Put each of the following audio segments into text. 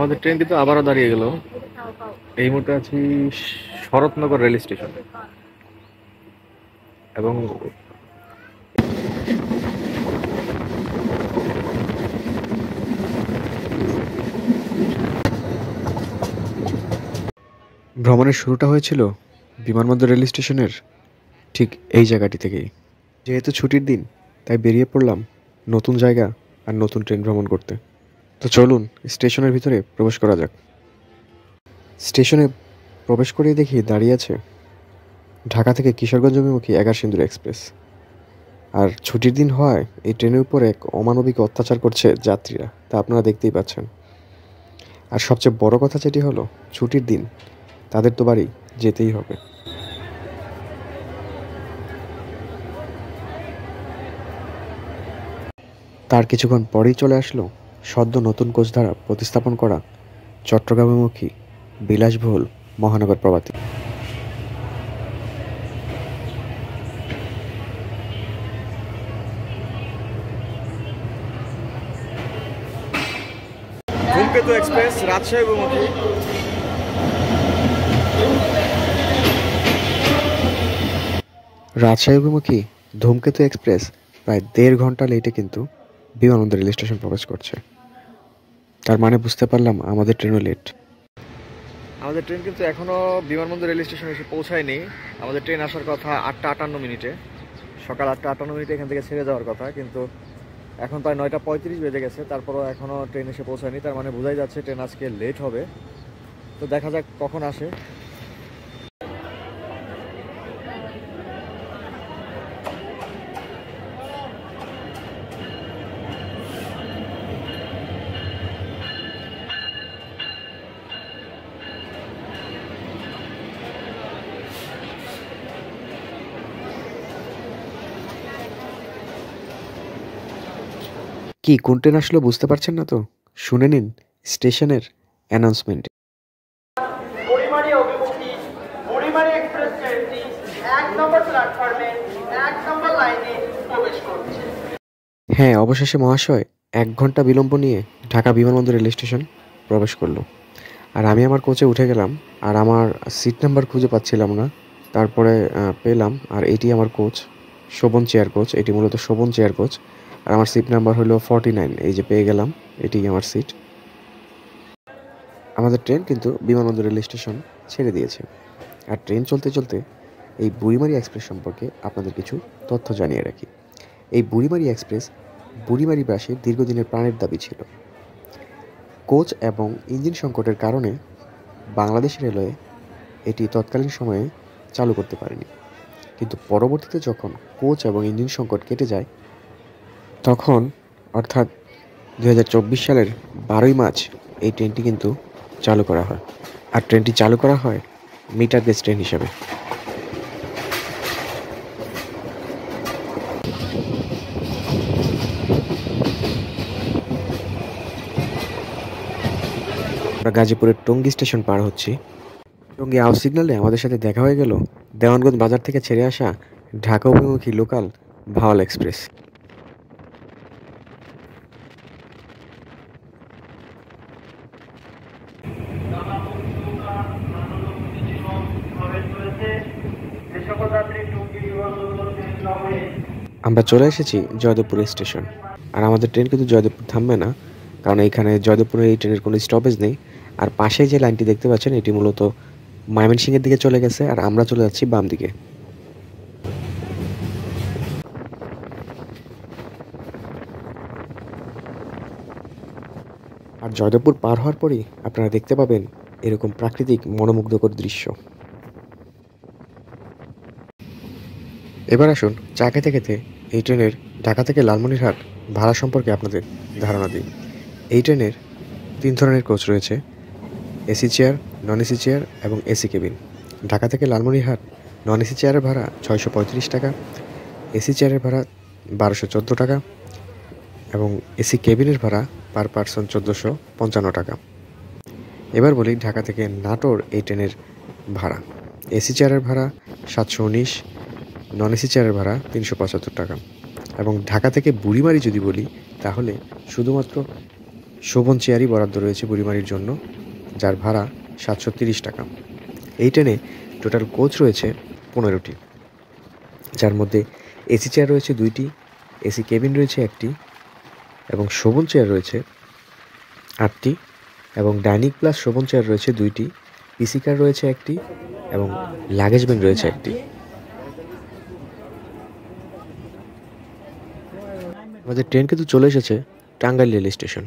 আমাদের ট্রেন কিন্তু আবারও দাঁড়িয়ে গেল। এই মুহূর্তে আছি শরৎনগর রেল স্টেশন এবং ভ্রমণের শুরুটা হয়েছিল বিমানবন্দর রেল স্টেশনের ঠিক এই জায়গাটি থেকেই। যেহেতু ছুটির দিন, তাই বেরিয়ে পড়লাম নতুন জায়গা আর নতুন ট্রেন ভ্রমণ করতে। তো চলুন স্টেশনের ভিতরে প্রবেশ করা যাক। স্টেশনে প্রবেশ করেই দেখি দাঁড়িয়ে আছে ঢাকা থেকে কিশোরগঞ্জ অভিমুখী এগারসিন্দুর এক্সপ্রেস। আর ছুটির দিন হওয়ায় এই ট্রেনের উপর এক অমানবিক অত্যাচার করছে যাত্রীরা, তা আপনারা দেখতেই পাচ্ছেন। আর সবচেয়ে বড় কথা যেটি হলো, ছুটির দিন তাদের তো বাড়ি যেতেই হবে। তার কিছুক্ষণ পরেই চলে আসলো সদ্য নতুন কোচ দ্বারা প্রতিস্থাপন করা চট্টগ্রামমুখী বিলাসবহুল মহানগর প্রভাতী। ধূমকেতু এক্সপ্রেস রাজশাহী অভিমুখী। রাজশাহী অভিমুখী ধূমকেতু এক্সপ্রেস প্রায় 1.5 ঘন্টা লেটে কিন্তু বিমানবন্দর রেল স্টেশন প্রবেশ করছে। তার মানে বুঝতে পারলাম আমাদের ট্রেনও লেট। আমাদের ট্রেন কিন্তু এখনও বিমানবন্দর রেল স্টেশনে এসে পৌঁছায়নি। আমাদের ট্রেন আসার কথা 8টা 58 মিনিটে, সকাল 8টা 58 মিনিটে এখান থেকে ছেড়ে যাওয়ার কথা, কিন্তু এখন প্রায় 9টা 35 বেজে গেছে, তারপরও এখনও ট্রেন এসে পৌঁছায়নি। তার মানে বোঝাই যাচ্ছে ট্রেন আজকে লেট হবে। তো দেখা যাক কখন আসে। কি কোন ট্রেন আসলো বুঝতে পারছেন না তো? শুনে নিন স্টেশনের অ্যানাউন্সমেন্ট। বুড়িমারি অভিমুখী বুড়িমারি এক্সপ্রেস ট্রেনটি 1 নম্বর প্ল্যাটফর্মে 1 নম্বর লাইনে প্রবেশ করছে। হ্যাঁ, অবশেষে মহাশয় 1 ঘন্টা বিলম্ব নিয়ে ঢাকা বিমানবন্দর রেল স্টেশন প্রবেশ করলো। আর আমি আমার কোচে উঠে গেলাম, আর আমার সিট নাম্বার খুঁজে পাচ্ছিলাম না। তারপরে পেলাম, আর এটি আমার কোচ, শোভন চেয়ার কোচ। এটি মূলত শোভন চেয়ার কোচ। আর আমার সিট নাম্বার হলো 49। এই যে পেয়ে গেলাম, এটি আমার সিট। আমাদের ট্রেন কিন্তু বিমানবন্দর রেল স্টেশন ছেড়ে দিয়েছে। আর ট্রেন চলতে চলতে এই বুড়িমারি এক্সপ্রেস সম্পর্কে আপনাদের কিছু তথ্য জানিয়ে রাখি। এই বুড়িমারি এক্সপ্রেস বুড়িমারিবাসীর দীর্ঘদিনের প্রাণের দাবি ছিল। কোচ এবং ইঞ্জিন সংকটের কারণে বাংলাদেশ রেলওয়ে এটি তৎকালীন সময়ে চালু করতে পারেনি। কিন্তু পরবর্তীতে যখন কোচ এবং ইঞ্জিন সংকট কেটে যায়, তখন অর্থাৎ 2024 সালের 12ই মার্চ এই ট্রেনটি কিন্তু চালু করা হয়। আর ট্রেনটি চালু করা হয় মিটার গেজ ট্রেন হিসাবে। আমরা গাজীপুরের টঙ্গী স্টেশন পার হচ্ছি। টঙ্গী আউট সিগন্যালে আমাদের সাথে দেখা হয়ে গেল দেওয়ানগঞ্জ বাজার থেকে ছেড়ে আসা ঢাকা অভিমুখী লোকাল ভাওয়াল এক্সপ্রেস। আমরা চলে এসেছি জয়দেবপুর স্টেশন। আর আমাদের ট্রেন কিন্তু জয়দেবপুর থামবে না, কারণ এইখানে জয়দেবপুরে এই ট্রেনের কোনো স্টপেজ নেই। আর পাশে যে লাইনটি দেখতে পাচ্ছেন, এটি মূলত ময়মনসিংহের দিকে চলে গেছে, আর আমরা চলে যাচ্ছি বাম দিকে। আর জয়দেবপুর পার হওয়ার পরই আপনারা দেখতে পাবেন এরকম প্রাকৃতিক মনোমুগ্ধকর দৃশ্য। এবার আসুন চা খেতে খেতে এই ট্রেনের ঢাকা থেকে লালমনিরহাট ভাড়া সম্পর্কে আপনাদের ধারণা দিই। এই ট্রেনের 3 ধরনের কোচ রয়েছে: AC chair, non AC chair এবং এসি কেবিন। ঢাকা থেকে লালমনিরহাট নন এসি চেয়ারের ভাড়া 635 টাকা, এসি চেয়ারের ভাড়া 1214 টাকা এবং এসি কেবিনের ভাড়া পার পারসন 1455 টাকা। এবার বলি ঢাকা থেকে নাটোর এই ট্রেনের ভাড়া। এসি চেয়ারের ভাড়া 719, নন এসি চেয়ারের ভাড়া 375 টাকা। এবং ঢাকা থেকে বুড়িমারি যদি বলি, তাহলে শুধুমাত্র শোভন চেয়ারই বরাদ্দ রয়েছে বুড়িমারির জন্য, যার ভাড়া 730 টাকা। এই ট্রেনে টোটাল কোচ রয়েছে 15টি, যার মধ্যে এসি চেয়ার রয়েছে 2টি, এসি কেবিন রয়েছে 1টি, এবং শোভন চেয়ার রয়েছে 8টি, এবং ডাইনিং প্লাস শোভন চেয়ার রয়েছে 2টি, পিসি কার রয়েছে 1টি, এবং লাগেজ ব্যাগ রয়েছে 1টি। আমাদের ট্রেন কিন্তু চলে এসেছে টাঙ্গাইল রেল স্টেশন।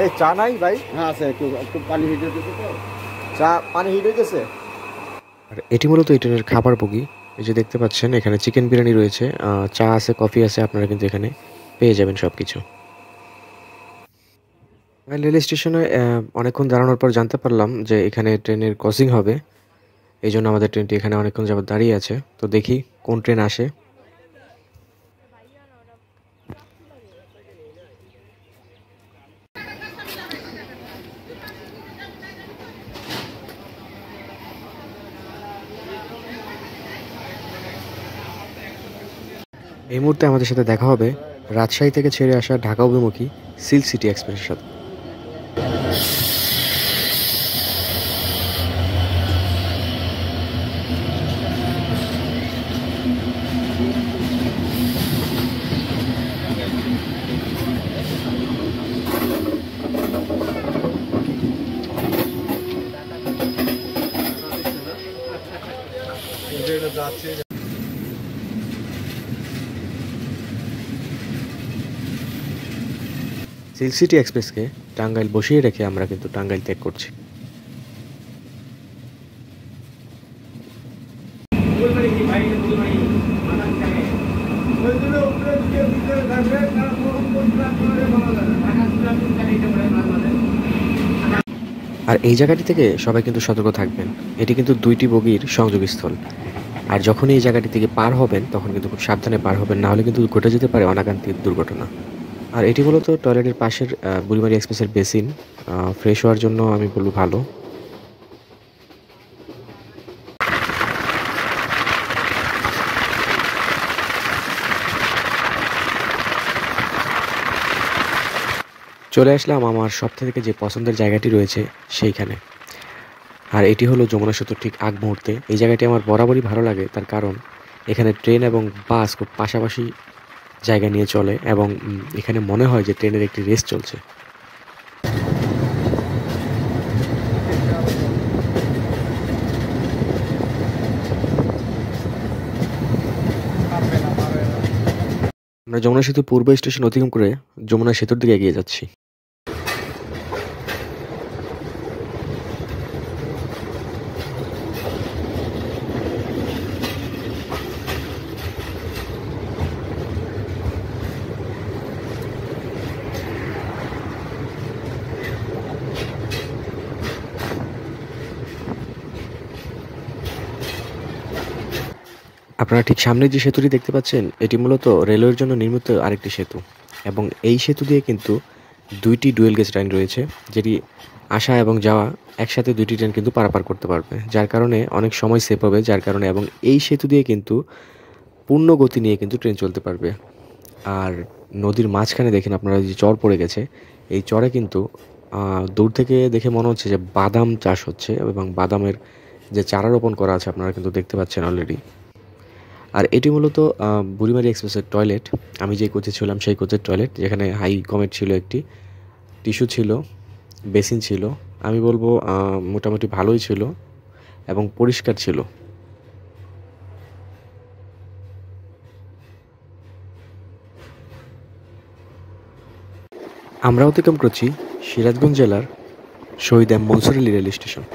এই চা নাই ভাই? হ্যাঁ আছে, একটু একটু পানি হিট হইতেছে তো। চা পানি হিট হইতেছে। আর এটি মূলত এই ট্রেনের খাবার বগি। এই যে দেখতে পাচ্ছেন এখানে চিকেন বিরিয়ানি রয়েছে, চা আছে, কফি আছে, আপনারা কিন্তু এখানে পেয়ে যাবেন সব কিছু। রেল স্টেশনে অনেকক্ষণ দাঁড়ানোর পর জানতে পারলাম যে এখানে ট্রেনের ক্রসিং হবে, এই জন্য আমাদের ট্রেনটি এখানে অনেকক্ষণ যাবত দাঁড়িয়ে আছে। তো দেখি কোন ট্রেন আসে। এই মুহূর্তে আমাদের সাথে দেখা হবে রাজশাহী থেকে ছেড়ে আসা ঢাকা অভিমুখী সিল্ক সিটি এক্সপ্রেসের সাথে। সিল্ক সিটি এক্সপ্রেসকে টাঙ্গাইল বসিয়ে রেখে আমরা কিন্তু টাঙ্গাইল ত্যাগ করছি। আর এই জায়গাটি থেকে সবাই কিন্তু সতর্ক থাকবেন, এটি কিন্তু 2টি বগির সংযোগস্থল। আর যখন এই জায়গাটি থেকে পার হবেন তখন কিন্তু খুব সাবধানে পার হবেন, না হলে কিন্তু ঘটে যেতে পারে অনাকাঙ্ক্ষিত দুর্ঘটনা। আর এটি মূলত টয়লেটের পাশের বুড়িমারি এক্সপ্রেসের বেসিন, ফ্রেশ হওয়ার জন্য আমি বলবো ভালো। চলে আসলাম আমার সবথেকে যে পছন্দের জায়গাটি রয়েছে সেইখানে। আর এটি হলো যমুনা সেতুর ঠিক আগ মুহূর্তে। এই জায়গাটি আমার বরাবরই ভালো লাগে, তার কারণ এখানে ট্রেন এবং বাস খুব পাশাপাশি জায়গা নিয়ে চলে এবং এখানে মনে হয় যে ট্রেনের একটি রেস চলছে। আমরা যমুনা সেতু পূর্ব স্টেশন অতিক্রম করে যমুনা সেতুর দিকে এগিয়ে যাচ্ছি। আপনারা ঠিক সামনে যে সেতুটি দেখতে পাচ্ছেন এটি মূলত রেলওয়ের জন্য নির্মিত আরেকটি সেতু, এবং এই সেতু দিয়ে কিন্তু 2টি ডুয়েল গেজ লাইন রয়েছে, যেটি আসা এবং যাওয়া একসাথে 2টি ট্রেন কিন্তু পারাপার করতে পারবে, যার কারণে অনেক সময় সেভ হবে, যার কারণে এবং এই সেতু দিয়ে কিন্তু পূর্ণ গতি নিয়ে কিন্তু ট্রেন চলতে পারবে। আর নদীর মাঝখানে দেখেন আপনারা যে চর পড়ে গেছে, এই চরে কিন্তু দূর থেকে দেখে মনে হচ্ছে যে বাদাম চাষ হচ্ছে এবং বাদামের যে চারা রোপণ করা আছে আপনারা কিন্তু দেখতে পাচ্ছেন অলরেডি। আর এটি মূলত বুড়িমারি এক্সপ্রেসের টয়লেট। আমি যে কোচে ছিলাম সেই কোচের টয়লেট, যেখানে হাই কমেট ছিল, একটি টিস্যু ছিল, বেসিন ছিল। আমি বলবো মোটামুটি ভালোই ছিল এবং পরিষ্কার ছিল। আমরা অতিক্রম করছি সিরাজগঞ্জ জেলার Shahid M Mansur Ali rail station.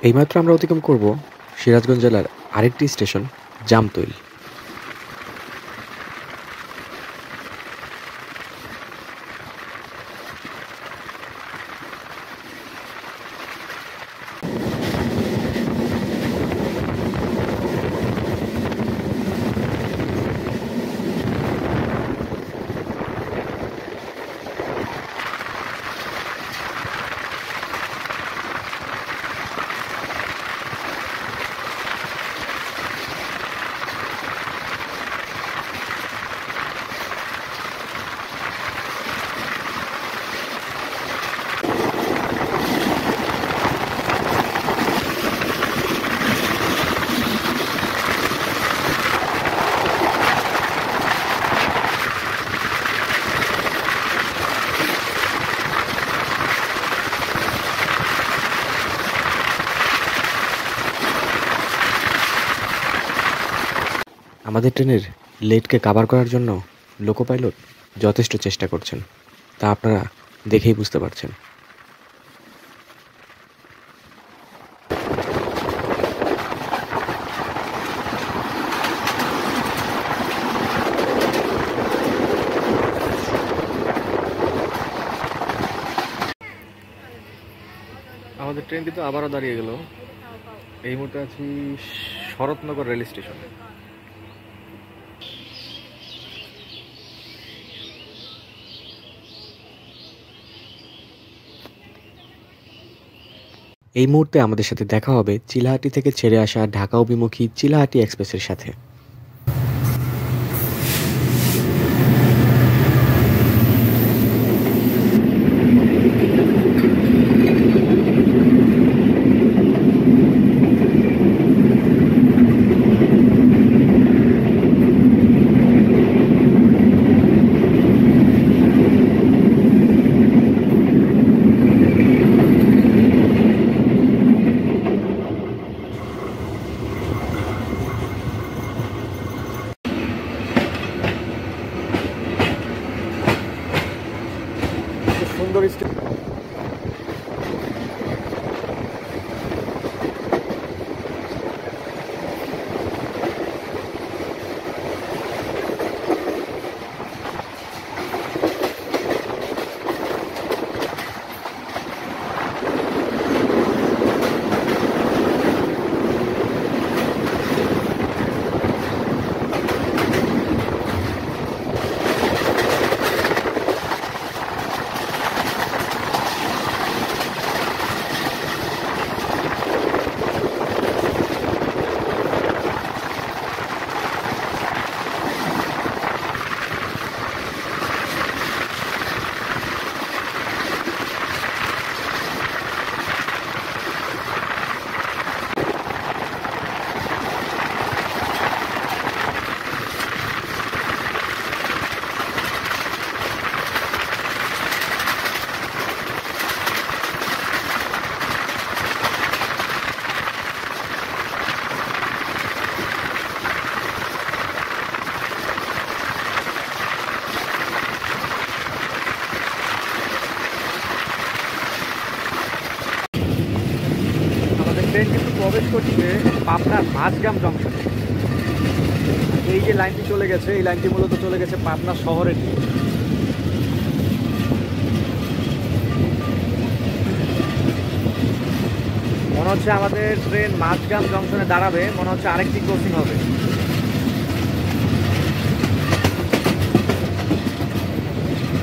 এইমাত্র আমরা অতিক্রম করব সিরাজগঞ্জ জেলার আরেকটি স্টেশন জামতৈল। আমাদের ট্রেনের লেটকে কাভার করার জন্য লোকো পাইলট যথেষ্ট চেষ্টা করছেন, তা আপনারা দেখেই বুঝতে পারছেন। আমাদের ট্রেন কিন্তু আবারও দাঁড়িয়ে গেল। এই মুহূর্তে আছি শরৎনগর রেল স্টেশনে। এই মুহূর্তে আমাদের সাথে দেখা হবে চিলাহাটি থেকে ছেড়ে আসা ঢাকা অভিমুখী চিলাহাটি এক্সপ্রেসের সাথে। সুন্দর ট্রেন কিন্তু প্রবেশ করছে পাবনার মাঝগ্রাম জংশনে। এই যে লাইনটি চলে গেছে, এই লাইনটি মূলত চলে গেছে পাবনা শহরের দিকে। মনে হচ্ছে আমাদের ট্রেন মাঝগ্রাম জংশনে দাঁড়াবে, মনে হচ্ছে আরেকটি ক্রসিং হবে।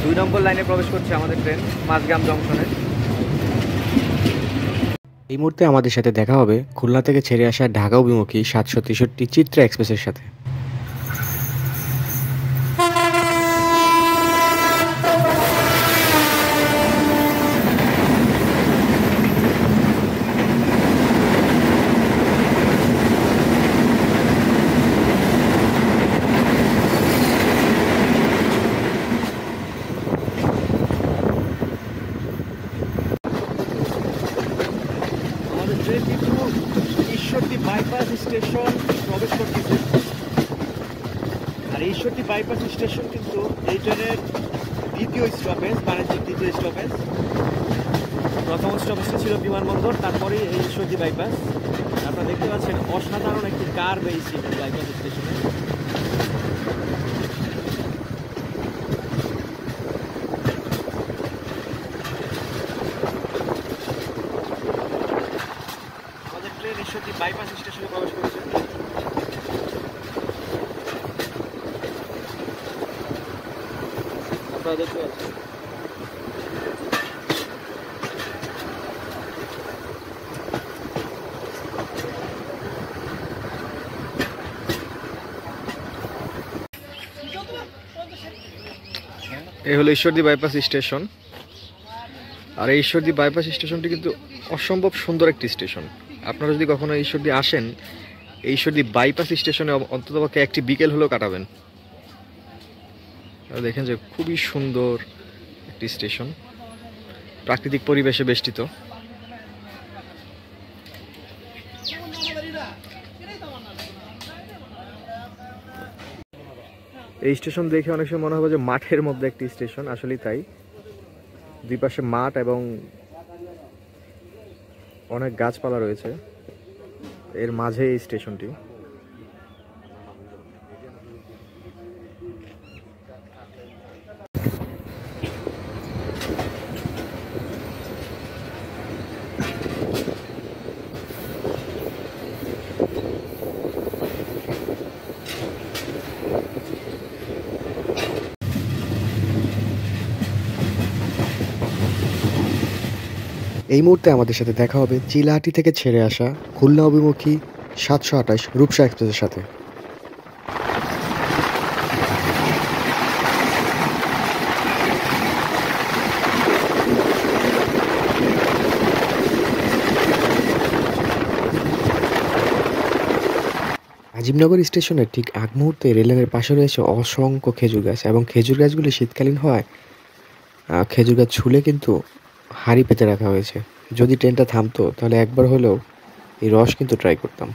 দুই নম্বর লাইনে প্রবেশ করছে আমাদের ট্রেন মাঝগ্রাম জংশনে। এই মুহূর্তে আমাদের সাথে দেখা হবে খুলনা থেকে ছেড়ে আসা ঢাকা অভিমুখী 763 চিত্রা এক্সপ্রেসের সাথে। ট্রেন কিন্তু ঈশ্বরদী বাইপাস স্টেশন প্রবেশ করতেছে। আর ঈশ্বরদী বাইপাস স্টেশন কিন্তু এই ট্রেনের দ্বিতীয় স্টপেজ, বাণিজ্যিক দ্বিতীয় স্টপেজ। প্রথম স্টপেজটা ছিল বিমানবন্দর, তারপরেই এই ঈশ্বরদী বাইপাস। আপনারা দেখতে পাচ্ছেন অসাধারণ একটি কার্ভ এই বাইপাস স্টেশনে। আমাদের ট্রেন ঈশ্বরদী বাইপাস স্টেশনে প্রবেশ করেছে। আপনারা দেখতে পাচ্ছেন এই হলো ঈশ্বরদী বাইপাস স্টেশন। আর এই ঈশ্বরদী বাইপাস স্টেশনটি কিন্তু অসম্ভব সুন্দর একটি স্টেশন। আপনারা যদি কখনো ঈশ্বরদী আসেন, এই ঈশ্বরদী বাইপাস স্টেশনে অন্ততপক্ষে একটি বিকেল হলেও কাটাবেন। দেখেন যে খুবই সুন্দর একটি স্টেশন, প্রাকৃতিক পরিবেশে বেষ্টিত। এই স্টেশন দেখে অনেক সময় মনে হবে যে মাঠের মধ্যে একটি স্টেশন, আসলেই তাই। দুই পাশে মাঠ এবং অনেক গাছপালা রয়েছে, এর মাঝে এই স্টেশনটি। এই মুহূর্তে আমাদের সাথে দেখা হবে চিলাহাটি থেকে ছেড়ে আসা খুলনা অভিমুখী 728 রূপসা এক্সপ্রেসের সাথে। আজিমনগর স্টেশনের ঠিক আগ মুহূর্তে রেললাইনের পাশে রয়েছে অসংখ্য খেজুর গাছ, এবং খেজুর গাছগুলি শীতকালীন হওয়ায় খেজুর গাছ ছুলে কিন্তু হাঁড়ি পেতে রাখা হয়েছে। যদি ট্রেনটা থামতো তাহলে একবার হলেও এই রস কিন্তু ট্রাই করতাম।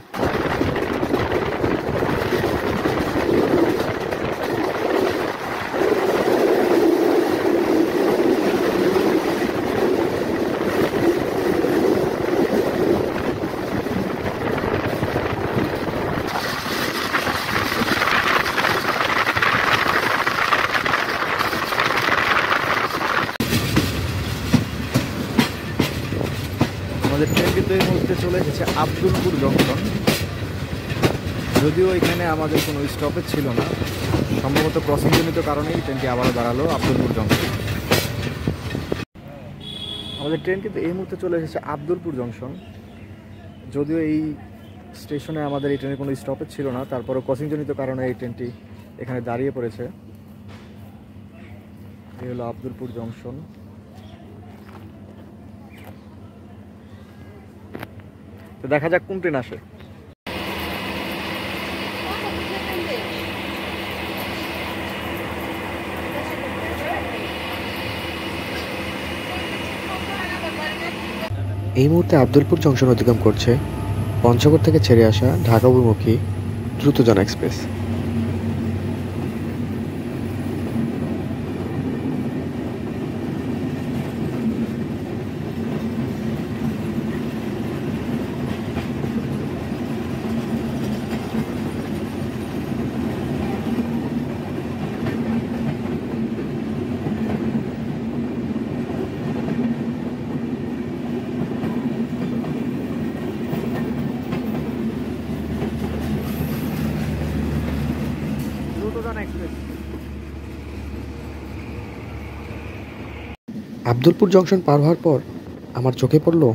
আমাদের ট্রেন কিন্তু এই মুহূর্তে চলে এসেছে আব্দুলপুর জংশন। যদিও এখানে আমাদের কোনো স্টপেজ ছিল না, সম্ভবত ক্রসিংজনিত কারণেই ট্রেনটি আবারও দাঁড়ালো আব্দুলপুর জংশন। আমাদের ট্রেন কিন্তু এই মুহূর্তে চলে এসেছে আব্দুলপুর জংশন। যদিও এই স্টেশনে আমাদের এই ট্রেনের কোনো স্টপেজ ছিল না, তারপরও ক্রসিংজনিত কারণে এই ট্রেনটি এখানে দাঁড়িয়ে পড়েছে। এই হলো আব্দুলপুর জংশন। তো দেখা যাক কোন ট্রেন আসে। এই মুহূর্তে আব্দুলপুর জংশন অতিক্রম করছে পঞ্চগড় থেকে ছেড়ে আসা ঢাকা অভিমুখী দ্রুতযান এক্সপ্রেস। আব্দুলপুর জংশন পার হওয়ার পর আমার চোখে পড়লো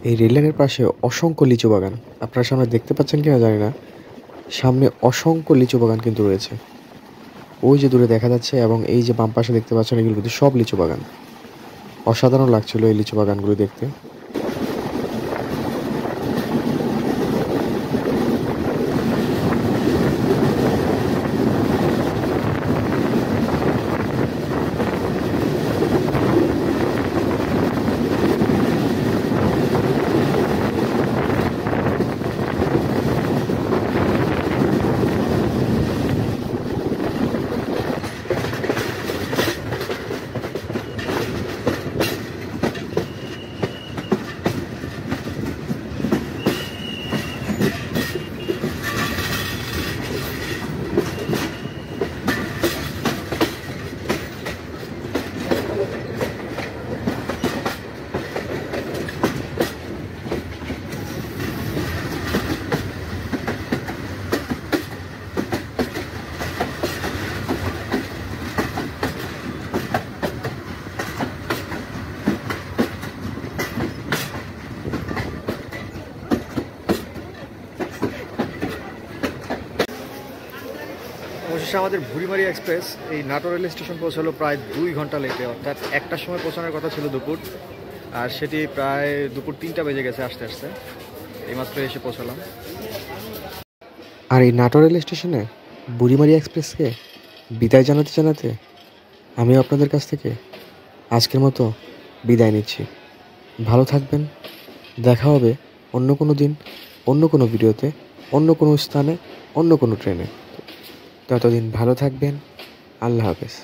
এই রেললাইনের পাশে অসংখ্য লিচু বাগান। আপনারা সামনে দেখতে পাচ্ছেন কিনা জানি না, সামনে অসংখ্য লিচু বাগান কিন্তু রয়েছে, ওই যে দূরে দেখা যাচ্ছে, এবং এই যে বাম পাশে দেখতে পাচ্ছেন এগুলো কিন্তু সব লিচু বাগান। অসাধারণ লাগছিল এই লিচু বাগানগুলো দেখতে। অবশেষে আমাদের বুড়িমারি এক্সপ্রেস এই নাটোর রেল স্টেশন পৌঁছালো প্রায় 2 ঘন্টা লেটে, অর্থাৎ 1টার সময় পৌঁছানোর কথা ছিল দুপুর, আর সেটি প্রায় দুপুর 3টা বেজে গেছে আসতে আসতে। এইমাত্র এসে পৌঁছালাম। আর এই নাটোর রেল স্টেশনে বুড়িমারি এক্সপ্রেসকে বিদায় জানাতে জানাতে আমিও আপনাদের কাছ থেকে আজকের মতো বিদায় নিচ্ছি। ভালো থাকবেন, দেখা হবে অন্য কোনো দিন, অন্য কোনো ভিডিওতে, অন্য কোনো স্থানে, অন্য কোনো ট্রেনে। ততদিন ভালো থাকবেন। আল্লাহ হাফেজ।